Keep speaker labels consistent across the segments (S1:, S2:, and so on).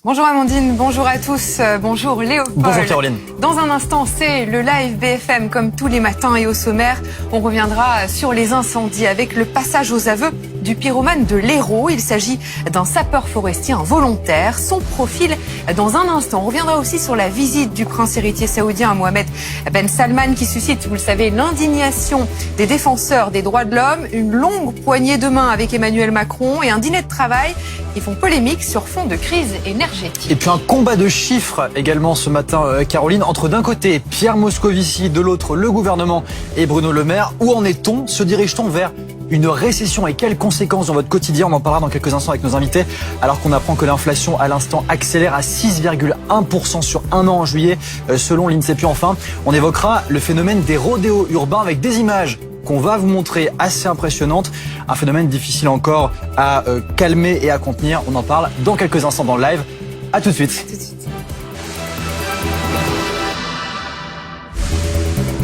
S1: Bonjour Amandine, bonjour à tous, bonjour Léopold.
S2: Bonjour Caroline.
S1: Dans un instant, c'est le live BFM comme tous les matins et au sommaire. On reviendra sur les incendies avec le passage aux aveux du pyromane de l'Hérault. Il s'agit d'un sapeur forestier involontaire. Son profil dans un instant. On reviendra aussi sur la visite du prince héritier saoudien Mohamed Ben Salman qui suscite, vous le savez, l'indignation des défenseurs des droits de l'homme. Une longue poignée de main avec Emmanuel Macron et un dîner de travail qui font polémique sur fond de crise énergétique.
S2: Et puis un combat de chiffres également ce matin, Caroline, entre d'un côté Pierre Moscovici, de l'autre le gouvernement et Bruno Le Maire. Où en est-on? Se dirige-t-on vers une récession et quelles conséquences dans votre quotidien? On en parlera dans quelques instants avec nos invités, alors qu'on apprend que l'inflation à l'instant accélère à 6,1% sur un an en juillet, selon l'INSEE. Puis enfin, on évoquera le phénomène des rodéos urbains avec des images qu'on va vous montrer assez impressionnantes. Un phénomène difficile encore à calmer et à contenir. On en parle dans quelques instants dans le live. À tout de suite.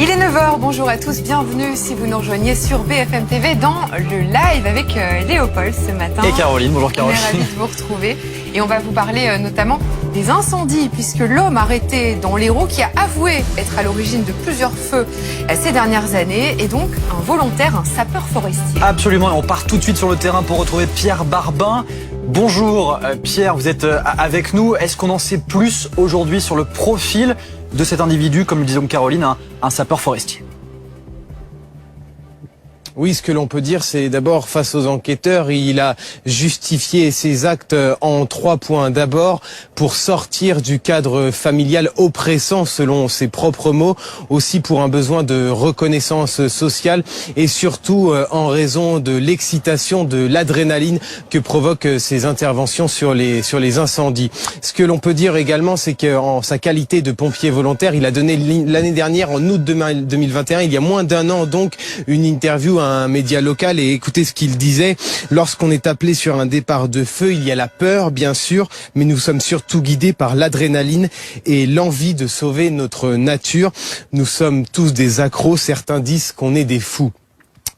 S1: Il est 9h, bonjour à tous, bienvenue si vous nous rejoignez sur BFM TV dans le live avec Léopold ce matin.
S2: Et Caroline, bonjour Caroline.
S1: On est ravis de vous retrouver et on va vous parler notamment des incendies puisque l'homme arrêté dans l'Hérault qui a avoué être à l'origine de plusieurs feux ces dernières années est donc un volontaire, un sapeur forestier.
S2: Absolument, et on part tout de suite sur le terrain pour retrouver Pierre Barbin. Bonjour Pierre, vous êtes avec nous. Est-ce qu'on en sait plus aujourd'hui sur le profil de cet individu, comme le disait Caroline, un sapeur forestier?
S3: Oui, ce que l'on peut dire, c'est d'abord, face aux enquêteurs, il a justifié ses actes en 3 points. D'abord, pour sortir du cadre familial oppressant, selon ses propres mots, aussi pour un besoin de reconnaissance sociale et surtout en raison de l'excitation, de l'adrénaline que provoquent ces interventions sur les incendies. Ce que l'on peut dire également, c'est qu'en sa qualité de pompier volontaire, il a donné l'année dernière, en août 2021, il y a moins d'un an donc, une interview à un média local et écoutez ce qu'il disait. Lorsqu'on est appelé sur un départ de feu, il y a la peur, bien sûr, mais nous sommes surtout guidés par l'adrénaline et l'envie de sauver notre nature. Nous sommes tous des accros, certains disent qu'on est des fous.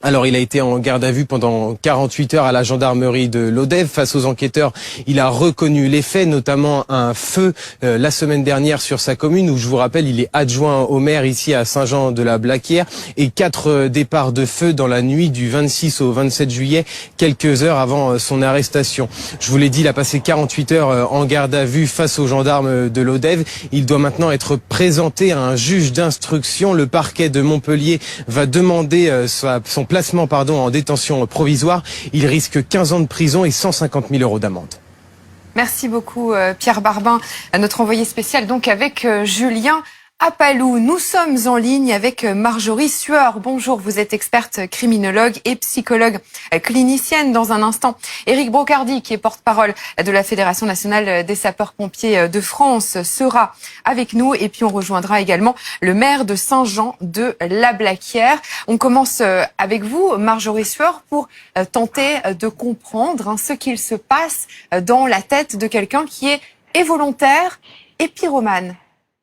S3: Alors, il a été en garde à vue pendant 48 heures à la gendarmerie de Lodève. Face aux enquêteurs, il a reconnu les faits, notamment un feu la semaine dernière sur sa commune, où je vous rappelle, il est adjoint au maire ici à Saint-Jean-de-la-Blaquière, et 4 départs de feu dans la nuit du 26 au 27 juillet, quelques heures avant son arrestation. Je vous l'ai dit, il a passé 48 heures en garde à vue face aux gendarmes de Lodève. Il doit maintenant être présenté à un juge d'instruction. Le parquet de Montpellier va demander son placement en détention provisoire. Il risque 15 ans de prison et 150 000 € d'amende.
S1: Merci beaucoup Pierre Barbin, notre envoyé spécial donc avec Julien Apalou. Nous sommes en ligne avec Marjorie Sueur. Bonjour, vous êtes experte criminologue et psychologue clinicienne. Dans un instant, Éric Brocardi, qui est porte-parole de la Fédération nationale des sapeurs-pompiers de France, sera avec nous. Et puis on rejoindra également le maire de Saint-Jean-de-la-Blaquière. On commence avec vous, Marjorie Sueur, pour tenter de comprendre ce qu'il se passe dans la tête de quelqu'un qui est volontaire et pyromane.